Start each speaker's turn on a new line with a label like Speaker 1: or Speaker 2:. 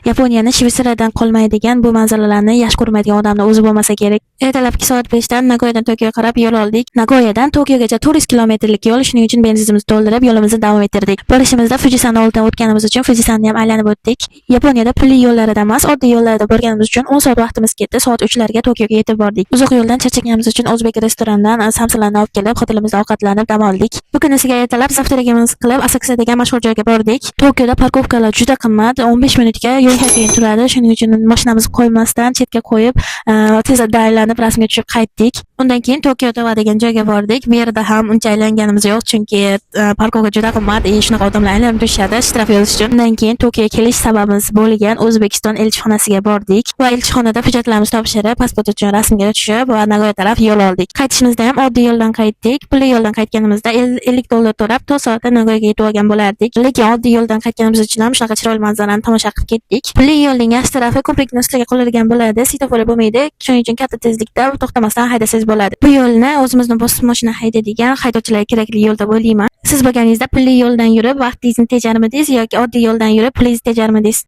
Speaker 1: Yaponiyani Shveysariyadan qolmaydigan bu manzaralarni yaxshi ko'rmaydigan odamni o'zi bo'lmasa kerak. Ertalabki soat 5 dan Nagoyadan Tokioga qarab yo'l oldik. Nagoyadan Tokiogacha 400 kilometrlik yo'l, shuning uchun benzinimizni to'ldirib yo'limizni davom ettirdik. Borishimizda Fujisan oldidan o'tganimiz uchun Fujisanni ham aylanib o'tdik. Yaponiyada pulli yo'llarida emas, oddiy yo'llarda borganimiz uchun 10 soat vaqtimiz ketdi. Soat 3 larga Tokioga yetib bordik. Uzoq yo'ldan charchaganimiz uchun o'zbek restorandan samsalarni olib kelib, hotelimizda ovqatlanib dam oldik. Bu kunisiga ertalab zavtragimiz qilib Asakusa degan mashhur joyga bordik. Tokioda parkovkalar juda qimmat, 15 minutga yo'l haqiga turadi. Shuning uchun mashinamizni qo'ymasdan chetga qo'yib, tezda aylanib rasmga tushib qaytdik. Undan keyin Tokio Tower degan joyga bordik. Bu yerda ham uncha aylanganimiz yo'q, chunki parkovka juda qimmat, shunaqa odamlar aylanib turishadi shtraf yozish uchun. Undan keyin Tokioga kelish sababimiz bo'lgan O'zbekiston elchixonasiga bordik va elchixonada hujjatlarimizni topshirib, pasport uchun rasmga tushib va Nagoya taraf yo'l oldik. Qaytishimizda ham oddiy yo'ldan qaytdik. Pulli yo'ldan qaytganimizda $50 to'lab 4 soatda Nagoyaga yetib olgan bo'lardik. Lekin oddiy yo'ldan qaytganimiz uchun ham shunaqa chiroyli manzarani tomosha qilib ketdik. Pulli yo'lning yaxshi tarafi ko'prikni ustiga qurilgan bo'ladi, svetofor bo'lmaydi. Shuning uchun katta tezlikda to'xtamasdan haydasangiz bo'ladi. Bu yo'lni o'zimizni bosib mashina haydaydigan haydovchilarga kerakli yo'l deb o'ylayman. Siz bo'lganingizda pulli yo'ldan yurib vaqtingizni tejarmidingiz yoki oddiy yo'ldan yurib pulingizni tejarmidingiz?